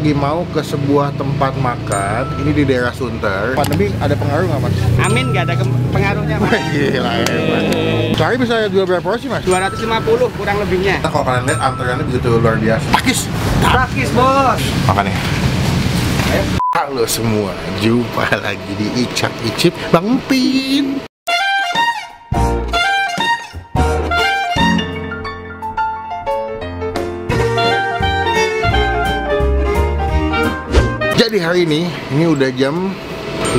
Lagi mau ke sebuah tempat makan, ini di daerah Sunter. Pandemi ada pengaruh nggak mas? Amin, nggak ada pengaruhnya mas. Gila hebat. Sehari bisa jual berapa porsi mas? 250 kurang lebihnya. Nah, kalau kalian lihat antreannya begitu luar biasa. Takis! Praktis bos. Makan ya. Halo semua, jumpa lagi di Icap Icip Bang Pin. Jadi hari ini udah jam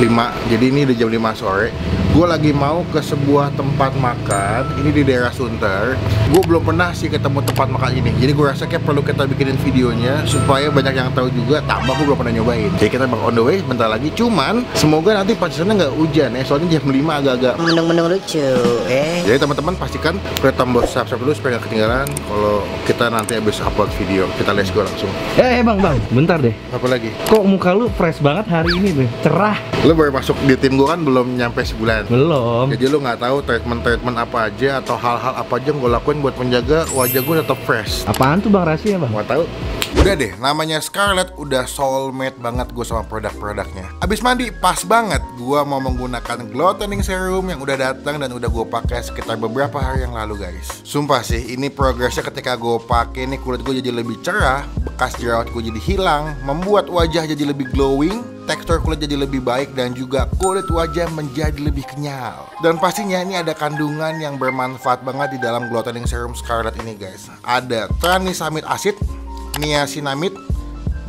5, jadi ini udah jam 5 sore. Gue lagi mau ke sebuah tempat makan, ini di daerah Sunter. Gue belum pernah sih ketemu tempat makan ini, jadi gue rasa kayak perlu kita bikinin videonya supaya banyak yang tahu juga. Tambah gue belum pernah nyobain. Jadi kita bakal on the way bentar lagi. Cuman semoga nanti pas sana nggak hujan ya, soalnya jam 5 agak-agak mendung-mendung lucu. Jadi teman-teman pastikan klik tombol subscribe dulu supaya nggak ketinggalan kalau kita nanti habis upload video. Kita let's go langsung. Bang, bentar deh. Apa lagi? Kok muka lu fresh banget hari ini tuh? Cerah. Lu baru masuk di tim gue kan belum nyampe sebulan. Belum. Jadi lu nggak tahu treatment apa aja atau hal-hal apa aja yang gue lakuin buat menjaga wajah gue tetap fresh. Apaan tuh bang rahasia bang? Mau tahu? Udah deh, namanya Scarlett udah soulmate banget gue sama produk-produknya. Abis mandi pas banget gue mau menggunakan glow tanning serum yang udah datang dan udah gue pakai sekitar beberapa hari yang lalu guys. Sumpah sih, ini progresnya ketika gue pakai nih kulit gue jadi lebih cerah, bekas jerawat gue jadi hilang, membuat wajah jadi lebih glowing, tekstur kulit jadi lebih baik, dan juga kulit wajah menjadi lebih kenyal. Dan pastinya ini ada kandungan yang bermanfaat banget di dalam glow tanning serum Scarlett ini guys. Ada tranexamic acid, niacinamide,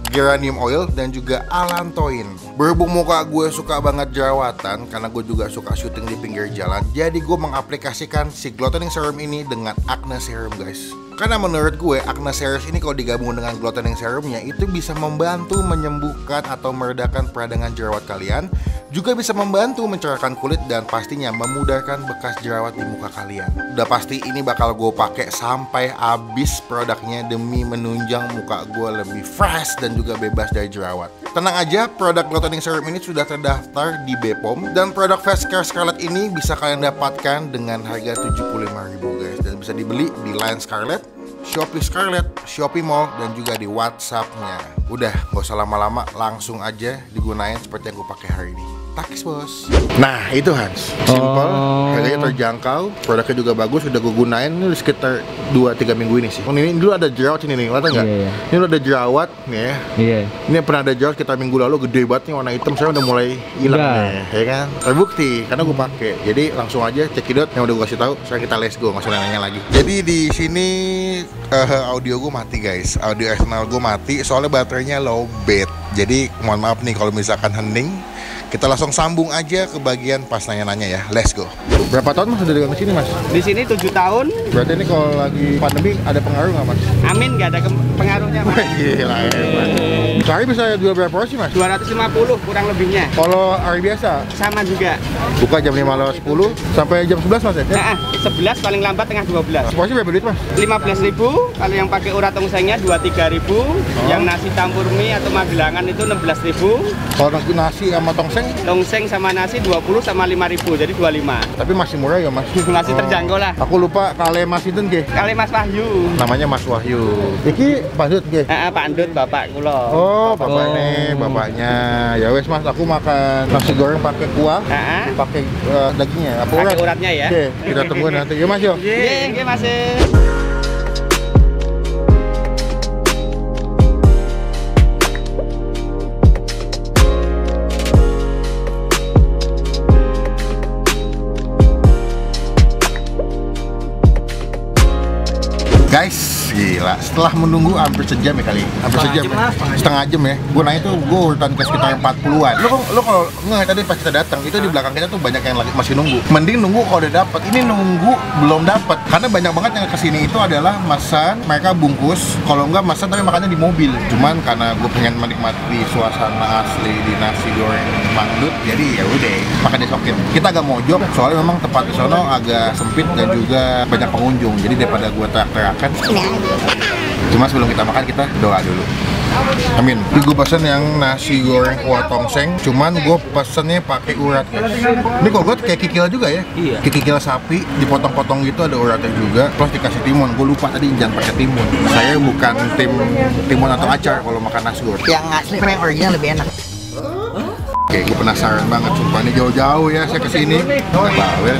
geranium oil, dan juga allantoin. Berhubung muka gue suka banget jerawatan karena gue juga suka syuting di pinggir jalan, jadi gue mengaplikasikan si glow tanning serum ini dengan acne serum guys. Karena menurut gue acne serum ini kalau digabung dengan glow tanning serumnya itu bisa membantu menyembuhkan atau meredakan peradangan jerawat kalian, juga bisa membantu mencerahkan kulit dan pastinya memudahkan bekas jerawat di muka kalian. Udah pasti ini bakal gue pakai sampai habis produknya demi menunjang muka gue lebih fresh dan juga bebas dari jerawat. Tenang aja, produk glow tanning serum ini sudah terdaftar di BPOM dan produk face care Scarlett ini bisa kalian dapatkan dengan harga 75.000 guys, dan bisa dibeli di Line Scarlett, Shopee Scarlett, Shopee Mall, dan juga di WhatsApp-nya. Udah, gak usah lama-lama, langsung aja digunain seperti yang gue pakai hari ini. Takis bos. Nah itu Hans, simple, harganya terjangkau, produknya juga bagus, udah gue gunain ini sekitar 2-3 minggu ini sih. Ini dulu ada jerawat sini nih, lihat nggak? Iya. Ini udah ada jerawat nih ya. Iya. Ini pernah ada jerawat sekitar minggu lalu, gede banget nih warna hitam, saya udah mulai hilang nih, ya kan? Terbukti karena gue pakai. Jadi langsung aja cekidot yang udah gue kasih tahu. Sekarang kita let's go, nggak usah nanya lagi. Jadi di sini audio gue mati guys, audio eksternal gue mati soalnya baterainya low bat. Jadi mohon maaf nih kalau misalkan hening. Kita langsung sambung aja ke bagian pas nanya-nanya ya. Let's go. Berapa tahun mas udah dagang di sini mas? Di sini 7 tahun. Berarti ini kalau lagi pandemi ada pengaruh nggak mas? Amin, nggak ada pengaruhnya mas. Gila hebat. Sehari bisa jual berapa porsi mas? 250 kurang lebihnya. Kalau hari biasa? Sama juga. Buka jam 5:10 sampai jam 11 mas ya? Nah, 11 paling lambat tengah 12. Porsi berapa duit mas? 15.000. Kalau yang pakai urat tongsengnya 23.000. Yang nasi campur mie atau magelangan itu 16.000. Kalau nasi sama tongseng sama nasi 20 sama 5.000, jadi 25. Tapi masih murah ya mas? Masih terjangkau lah. Aku lupa kale mas itu ke? Kali Mas Wahyu. Namanya Mas Wahyu. Iki Pandut ke? Pandut bapak kula. Oh bapak nih, bapaknya. Ya wes mas, aku makan nasi goreng pakai kuah, pakai dagingnya. Apa pakai uratnya ya? Oke, kita tunggu nanti. Yuk mas yuk. Iya mas. Guys, gila, setelah menunggu hampir sejam ya kali, hampir sejam ya? Setengah jam ya. Gue nanya tuh, gue urutan ke sekitar 40-an. Lo kalau nggak tadi pas kita datang itu di belakang kita tuh banyak yang lagi masih nunggu. Mending nunggu kalau udah dapat. Ini nunggu belum dapat karena banyak banget yang kesini itu adalah masan, mereka bungkus. Kalau nggak masan tapi makannya di mobil. Cuman karena gue pengen menikmati suasana asli di nasi goreng Mangdut, jadi ya udah makan disokin. Kita agak mojok soalnya memang tempat di sono agak sempit dan juga banyak pengunjung. Jadi daripada gue teriak-teriakan. Cuma sebelum kita makan kita doa dulu. Amin. Ini gue pesen yang nasi goreng kuah tongseng, cuman gue pesennya pakai urat ya. Ini kok gue kayak kikil juga ya? Iya. Kikil sapi, dipotong-potong gitu ada uratnya juga, plus dikasih timun. Gue lupa tadi jangan pakai timun. Saya bukan tim timun atau acar kalau makan nasi goreng. Yang asli yang original lebih enak. Oke, gue penasaran banget, sumpah ini jauh-jauh ya saya kesini. Bawel.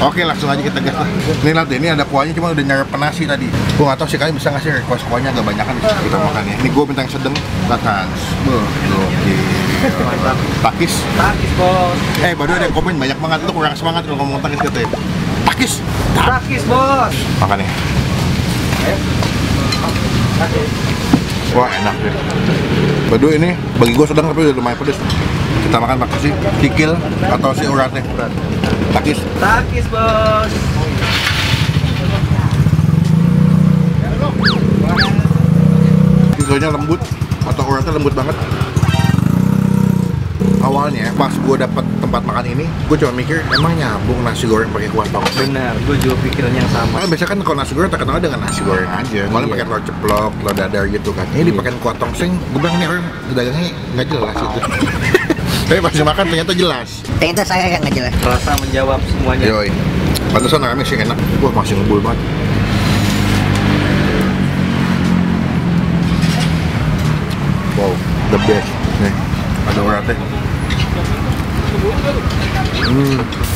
Oke, langsung aja kita gas lah. Ini lihat deh, ini ada kuahnya cuma udah nyerap nasi tadi. Gue nggak tahu sih kalian bisa nggak sih request kuahnya agak banyak kan kita makan ya. Ini gue minta yang sedang, lakan. Mantap. Takis. Takis bos. Baru ada yang komen banyak banget, itu kurang semangat kalau ngomong takis katanya. Takis. Takis bos. Makan ya. Wah enak deh. Badu ini bagi gue sedang tapi udah lumayan pedes. Kita makan pakai si kikil atau si uratnya. Takis. Takis bos. Kikilnya lembut atau uratnya lembut banget. Awalnya pas gue dapet tempat makan ini, gue cuma mikir emang nyambung nasi goreng pakai kuah tongseng. Benar, gue juga pikirannya yang sama. Nah, biasanya kan kalau nasi goreng terkenal dengan nasi goreng aja. Malah pakai telur ceplok, telur dadar gitu kan. Ini dipakai kuah tongseng, gue bilang ini orang dagangnya nggak jelas itu. Tapi pas makan ternyata jelas. Ternyata saya yang nggak jelas. Rasa menjawab semuanya. Yoi. Pantesan namanya sih enak. Wah masih ngebul banget. Wow, the best. Nih, ada uratnya.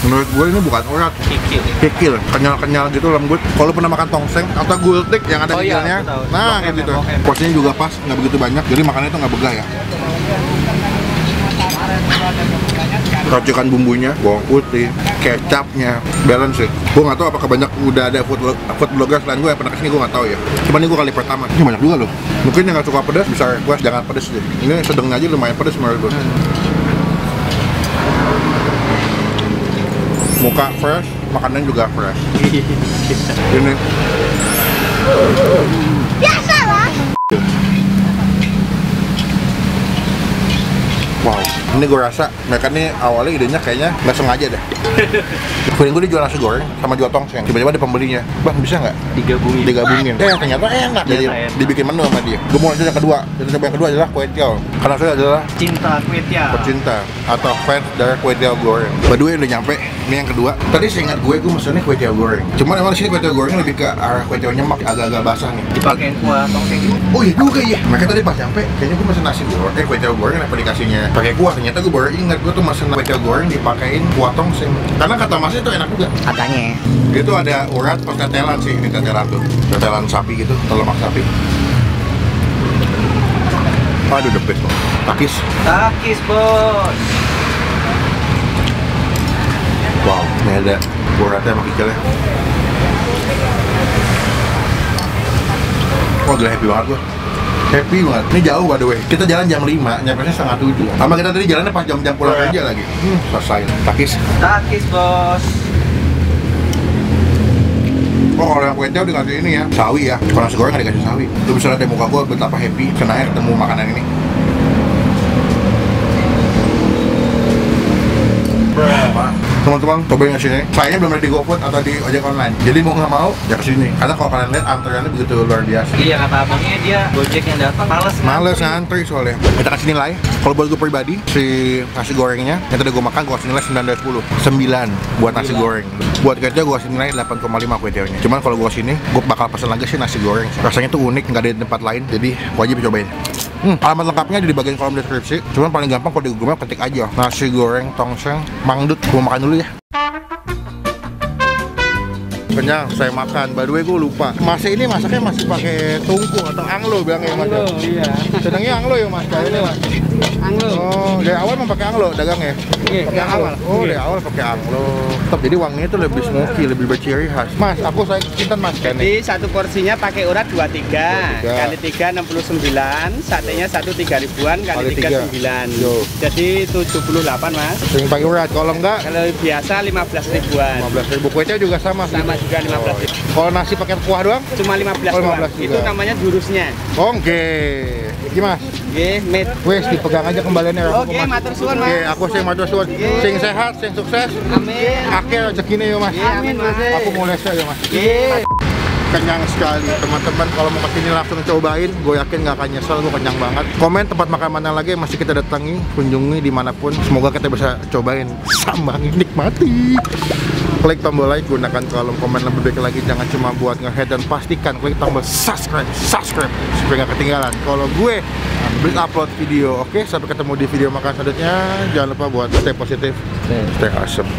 Menurut gue ini bukan urat, kikil, kenyal-kenyal gitu lembut. Kalau pernah makan tongseng atau gultik yang ada kikilnya, nah kayak gitu. Porsinya juga pas, nggak begitu banyak, jadi makannya itu nggak begah ya. Racikan bumbunya, bawang putih, kecapnya, balance sih. Gue nggak tahu apakah banyak udah ada food blogger selain gue yang pernah kesini, gue nggak tahu ya. Cuman ini gue kali pertama. Ini banyak juga loh. Mungkin yang nggak suka pedas bisa request jangan pedas deh. Ini sedang aja lumayan pedas menurut gue. Muka fresh, makanan juga fresh. Ini. Biasa lah. Wow, ini gue rasa mereka nih awalnya idenya kayaknya nggak sengaja deh. Feeling gue dijual nasi goreng sama jual tongseng. Tiba-tiba ada pembelinya, bang bisa nggak? Digabungin. Ternyata enak. Jadi dibikin menu sama dia. Gue mau lanjut yang kedua. Jadi yang kedua adalah kue tiaw. Karena saya adalah Cinta kue tiaw. pecinta atau fans dari kue tiaw goreng. Berdua udah nyampe. Ini yang kedua. Tadi seingat gue mesennya kue tiaw goreng. Cuman emang di sini kue tiaw goreng lebih ke arah kue tiaw nyemak, agak-agak basah nih. Dipakein kuah tongseng gitu. Oh iya juga ya. Mereka tadi pas nyampe, kayaknya gue mesen nasi goreng, kue tiaw goreng apa dikasihnya pakai kuah. Ternyata gue baru ingat gue tuh mesen kue tiaw goreng dipakein kuah tongseng. Karena kata masnya itu enak juga. Katanya. Itu ada urat pas tetelan sih, ini tetelan tuh. Tetelan sapi gitu, lemak sapi. Aduh the best. Takis. Takis bos. Wow, ini ada uratnya sama kikilnya. Wah gila happy banget gue. Happy banget. Ini jauh by the way. Kita jalan jam 5, nyampenya setengah 7. Sama kita tadi jalannya pas jam-jam pulang kerja lagi. Selesai. Takis. Takis bos. Oh kalau yang kue tiaw dikasih ini ya, sawi ya. Kalau nasi goreng nggak dikasih sawi. Lu bisa lihat deh muka gue betapa happy senangnya ketemu makanan ini. Teman-teman, cobain ke sini. Sayangnya belum ada di GoFood atau di ojek online. Jadi mau nggak mau, ya kesini. Karena kalau kalian lihat antriannya begitu luar biasa. Iya kata abangnya dia Gojek yang datang males. Males ngantri soalnya. Kita kasih nilai. Kalau buat gue pribadi, si nasi gorengnya yang tadi gue makan, gue kasih nilai 9 dari 10. 9 buat nasi goreng. Buat kue tiaw gue kasih nilai 8,5 kue tiawnya. Cuman kalau gue sini, gue bakal pesen lagi sih nasi goreng. Rasanya tuh unik, nggak ada di tempat lain. Jadi wajib cobain. Alamat lengkapnya ada di bagian kolom deskripsi. Cuman paling gampang kalau di Google Maps ketik aja nasi goreng tongseng Mangdut. Gue makan dulu ya. Kenyang, saya makan. By the way gue lupa. Masnya ini masaknya masih pakai tungku atau anglo bilangnya mas. Anglo, iya. Senangnya anglo ya mas, kayak ini mas. Anglo. Oh, dari awal memang pakai anglo dagangnya. Iya, Pakai awal. Oh, dari awal pakai anglo. Tetap jadi wanginya itu lebih smoky, lebih berciri khas. Mas, aku saya kinten mas kan Jadi satu porsinya pakai urat 23 kali 3 69, satenya 1 3.000-an kali 3 9. Yo. Jadi 78 mas. Sering pakai urat, kalau enggak Kalau biasa 15 ribuan. 15.000. Kue tiaw juga sama sih. Sama juga 15 ribu. Kalau nasi pakai kuah doang? Cuma 15 Oh, doang. 15 juga. Itu namanya jurusnya. Oke. Iki mas. Oke, made. Wes dipegang aja kembaliannya. Oke, matur suwun mas. Oke, aku sing matur suwun. Sing sehat, sing sukses. Amin. Akhir rezekine yo mas. Amin mas. Aku mau lesnya yo mas. Oke. kenyang sekali teman-teman. Kalau mau kesini langsung cobain, gue yakin nggak akan nyesel, gue kenyang banget. Komen tempat makan mana lagi yang masih kita datangi, kunjungi dimanapun. Semoga kita bisa cobain sama nikmati. Klik tombol like, gunakan kolom komen lebih baik lagi. Jangan cuma buat nge-head, dan pastikan klik tombol subscribe supaya nggak ketinggalan kalau gue upload video. Oke, sampai ketemu di video makan selanjutnya. Jangan lupa buat stay positif, stay awesome.